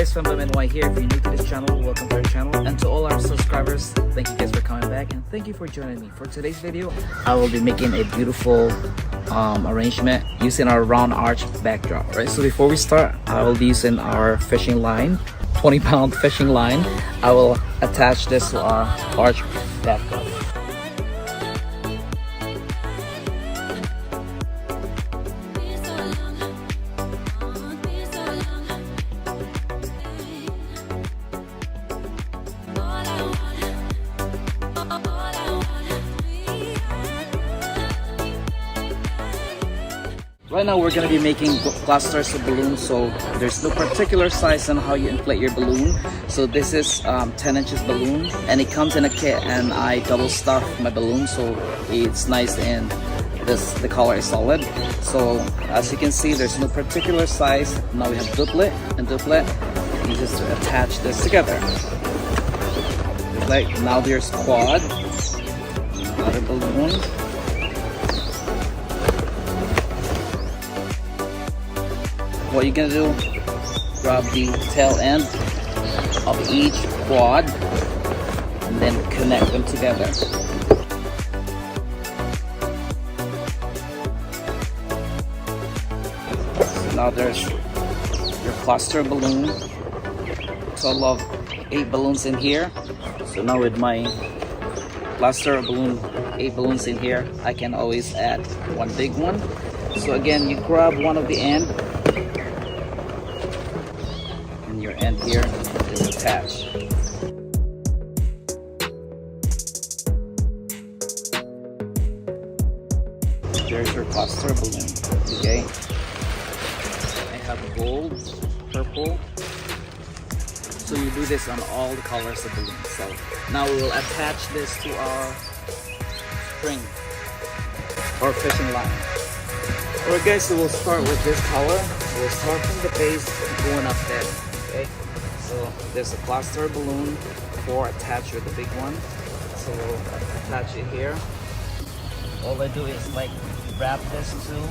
guys, FemBMNY here. If you're new to this channel, welcome to our channel. And to all our subscribers, thank you guys for coming back and thank you for joining me. For today's video, I will be making a beautiful arrangement using our round arch backdrop. Right, so before we start, I will be using our fishing line, 20-pound fishing line. I will attach this to our arch backdrop. Right now we're going to be making clusters of balloons, so there's no particular size on how you inflate your balloon. So this is 10 inches balloon and it comes in a kit, and I double stuff my balloon so it's nice and the color is solid. So as you can see, there's no particular size. Now we have duplet and duplet. You just attach this together. Like now there's quad, another balloon. What you're gonna do, grab the tail end of each quad and then connect them together. So now there's your cluster balloon. Total of 8 balloons in here. So now with my cluster balloon, 8 balloons in here, I can always add one big one. So again, you grab one of the end, your end here is attached. There's your cluster balloon. Okay, I have gold, purple. So you do this on all the colors of balloons. So now we will attach this to our string or fishing line. Alright guys, so we'll start with this color. We'll start from the base going up there. Okay, so there's a cluster balloon for attached with the big one, so we'll attach it here. All I do is like wrap this too.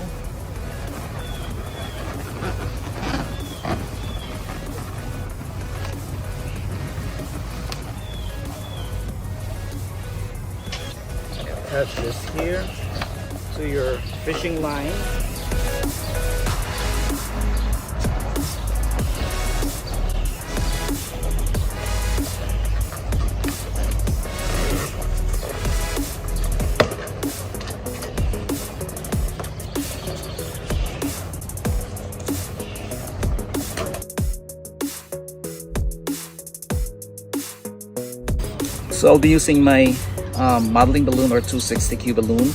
Attach this here to your fishing line. So I'll be using my modeling balloon or 260Q balloon.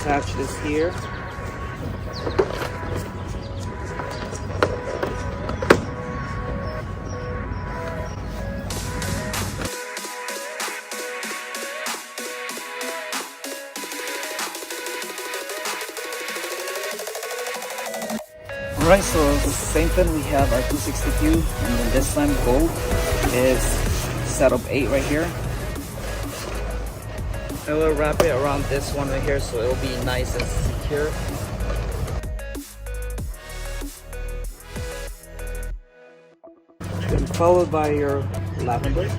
Attach this here. Alright, so same thing, we have our 260Q, and then this time gold is set of 8 right here. I will wrap it around this one right here so it will be nice and secure. Then followed by your lavender.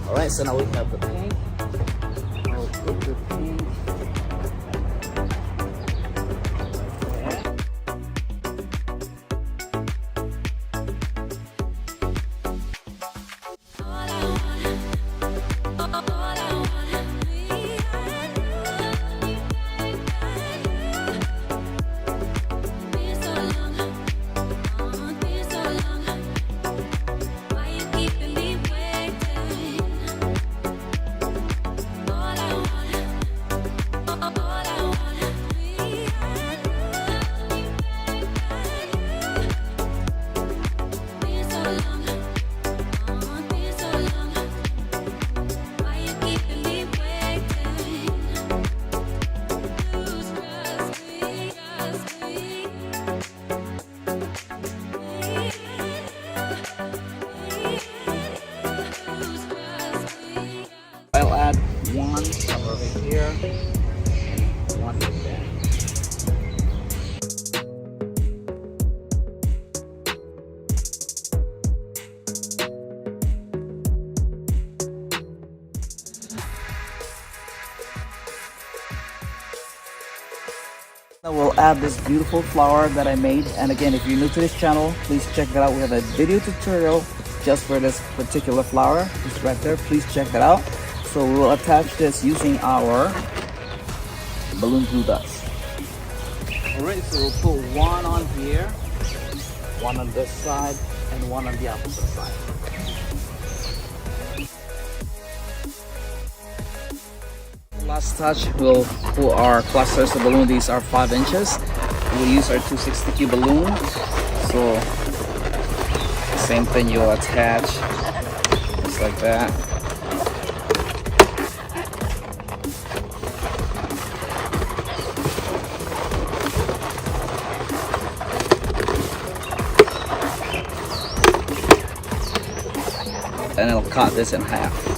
Alright, so now we have the pink. I'll put the pink. Yeah. I will add this beautiful flower that I made, and again, if you're new to this channel, please check that out. We have a video tutorial just for this particular flower. It's right there. Please check that out. So we will attach this using our balloon glue dust. Alright, so we'll put one on here, one on this side, and one on the opposite side. Last touch, we'll put our clusters of balloon. These are 5 inches. We'll use our 260Q balloon. So same thing, you'll attach just like that. And I'll cut this in half.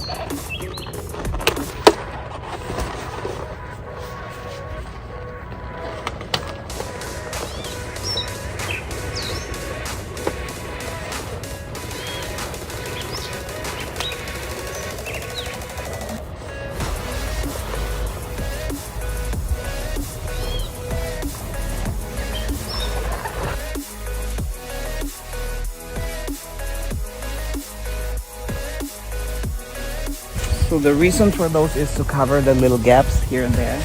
So the reason for those is to cover the little gaps here and there.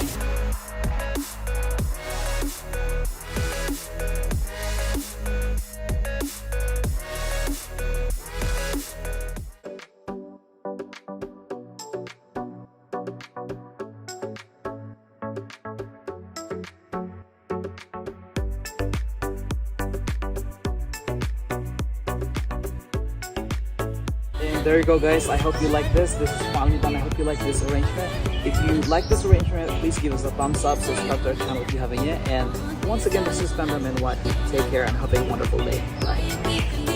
There you go, guys. I hope you like this. This is finally done. I hope you like this arrangement. If you like this arrangement, please give us a thumbs up. Subscribe to our channel if you haven't yet. And once again, this is Cameraman Watt. Take care and have a wonderful day. Bye.